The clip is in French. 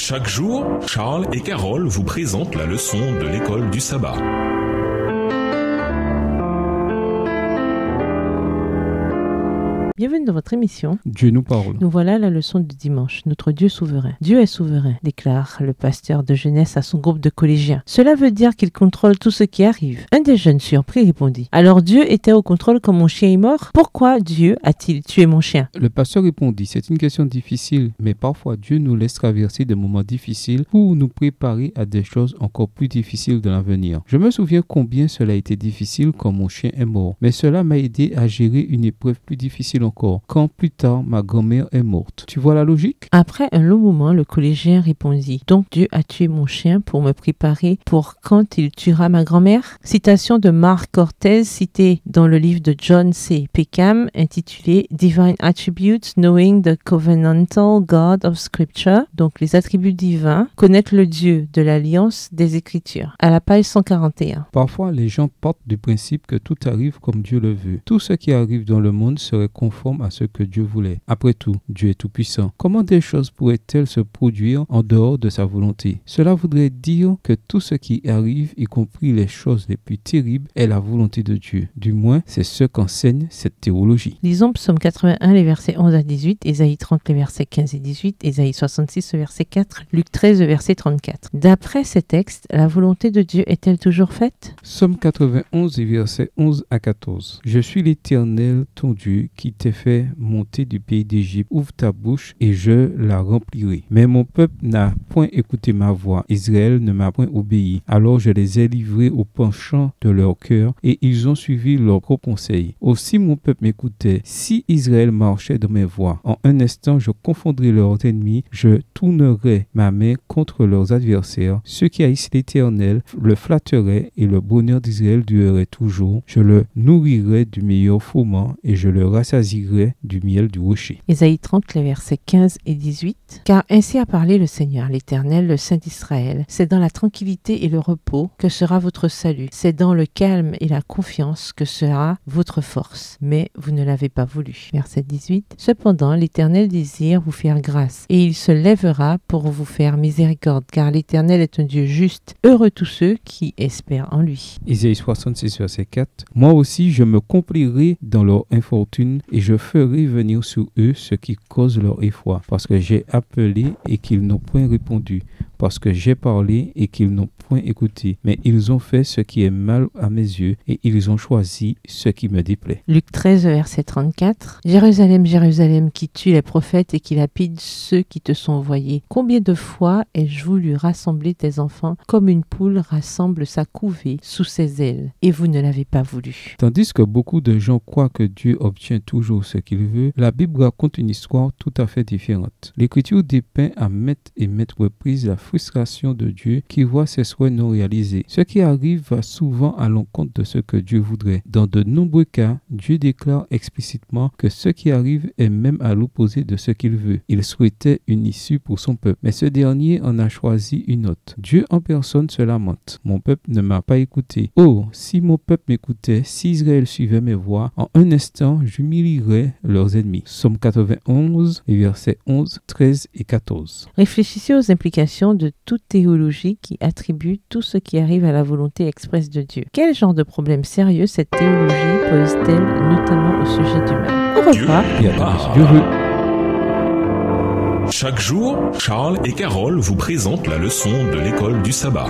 Chaque jour, Charles et Carole vous présentent la leçon de l'école du sabbat. Bienvenue dans votre émission. Dieu nous parle. Nous voilà à la leçon du dimanche. Notre Dieu souverain. Dieu est souverain, déclare le pasteur de jeunesse à son groupe de collégiens. Cela veut dire qu'il contrôle tout ce qui arrive. Un des jeunes surpris répondit: alors Dieu était au contrôle quand mon chien est mort? Pourquoi Dieu a-t-il tué mon chien? Le pasteur répondit: c'est une question difficile, mais parfois Dieu nous laisse traverser des moments difficiles pour nous préparer à des choses encore plus difficiles de l'avenir. Je me souviens combien cela a été difficile quand mon chien est mort, mais cela m'a aidé à gérer une épreuve plus difficile encore, quand plus tard ma grand-mère est morte. Tu vois la logique? Après un long moment, le collégien répondit: donc Dieu a tué mon chien pour me préparer pour quand il tuera ma grand-mère? Citation de Mark Cortez citée dans le livre de John C. Peckham intitulé Divine Attributes Knowing the Covenantal God of Scripture, donc les attributs divins, connaître le Dieu de l'Alliance des Écritures, à la page 141. Parfois, les gens partent du principe que tout arrive comme Dieu le veut. Tout ce qui arrive dans le monde serait conforme à ce que Dieu voulait. Après tout, Dieu est tout-puissant. Comment des choses pourraient-elles se produire en dehors de sa volonté? Cela voudrait dire que tout ce qui arrive, y compris les choses les plus terribles, est la volonté de Dieu. Du moins, c'est ce qu'enseigne cette théologie. Lisons Psaume 81, les versets 11 à 18, Ésaïe 30, les versets 15 et 18, Ésaïe 66, le verset 4, Luc 13, le verset 34. D'après ces textes, la volonté de Dieu est-elle toujours faite? Psaume 91, les versets 11 à 14. Je suis l'Éternel, ton Dieu, qui t'ai fait monter du pays d'Égypte. Ouvre ta bouche et je la remplirai. Mais mon peuple n'a point écouté ma voix. Israël ne m'a point obéi. Alors je les ai livrés au penchant de leur cœur et ils ont suivi leurs propres conseils. Aussi mon peuple m'écoutait. Si Israël marchait dans mes voies, en un instant je confondrai leurs ennemis. Je tournerai ma main contre leurs adversaires. Ceux qui haïssent l'Éternel le flatteraient et le bonheur d'Israël durerait toujours. Je le nourrirai du meilleur froment et je le rassasierai du miel du rocher. Ésaïe 30, les versets 15 et 18. Car ainsi a parlé le Seigneur, l'Éternel, le Saint d'Israël. C'est dans la tranquillité et le repos que sera votre salut. C'est dans le calme et la confiance que sera votre force. Mais vous ne l'avez pas voulu. Verset 18. Cependant, l'Éternel désire vous faire grâce, et il se lèvera pour vous faire miséricorde, car l'Éternel est un Dieu juste. Heureux tous ceux qui espèrent en lui. Ésaïe 66, verset 4. Moi aussi, je me complirai dans leur infortune, et je ferai venir sur eux ce qui cause leur effroi, parce que j'ai appelé et qu'ils n'ont point répondu, parce que j'ai parlé et qu'ils n'ont point écouté. Mais ils ont fait ce qui est mal à mes yeux, et ils ont choisi ce qui me déplaît. Luc 13, verset 34. Jérusalem, Jérusalem, qui tue les prophètes et qui lapide ceux qui te sont envoyés. Combien de fois ai-je voulu rassembler tes enfants comme une poule rassemble sa couvée sous ses ailes, et vous ne l'avez pas voulu. Tandis que beaucoup de gens croient que Dieu obtient toujours ce qu'il veut, la Bible raconte une histoire tout à fait différente. L'Écriture dépeint à maintes et maintes reprises la frustration de Dieu qui voit ses souhaits non réalisés. Ce qui arrive va souvent à l'encontre de ce que Dieu voudrait. Dans de nombreux cas, Dieu déclare explicitement que ce qui arrive est même à l'opposé de ce qu'il veut. Il souhaitait une issue pour son peuple, mais ce dernier en a choisi une autre. Dieu en personne se lamente. Mon peuple ne m'a pas écouté. Oh, si mon peuple m'écoutait, si Israël suivait mes voies, en un instant, j'humilierais leurs ennemis. Psaume 91, les versets 11, 13 et 14. Réfléchissez aux implications de toute théologie qui attribue tout ce qui arrive à la volonté expresse de Dieu. Quel genre de problème sérieux cette théologie pose-t-elle, notamment au sujet du mal? Au revoir. Et à Dieu veut. Chaque jour, Charles et Carole vous présentent la leçon de l'école du sabbat.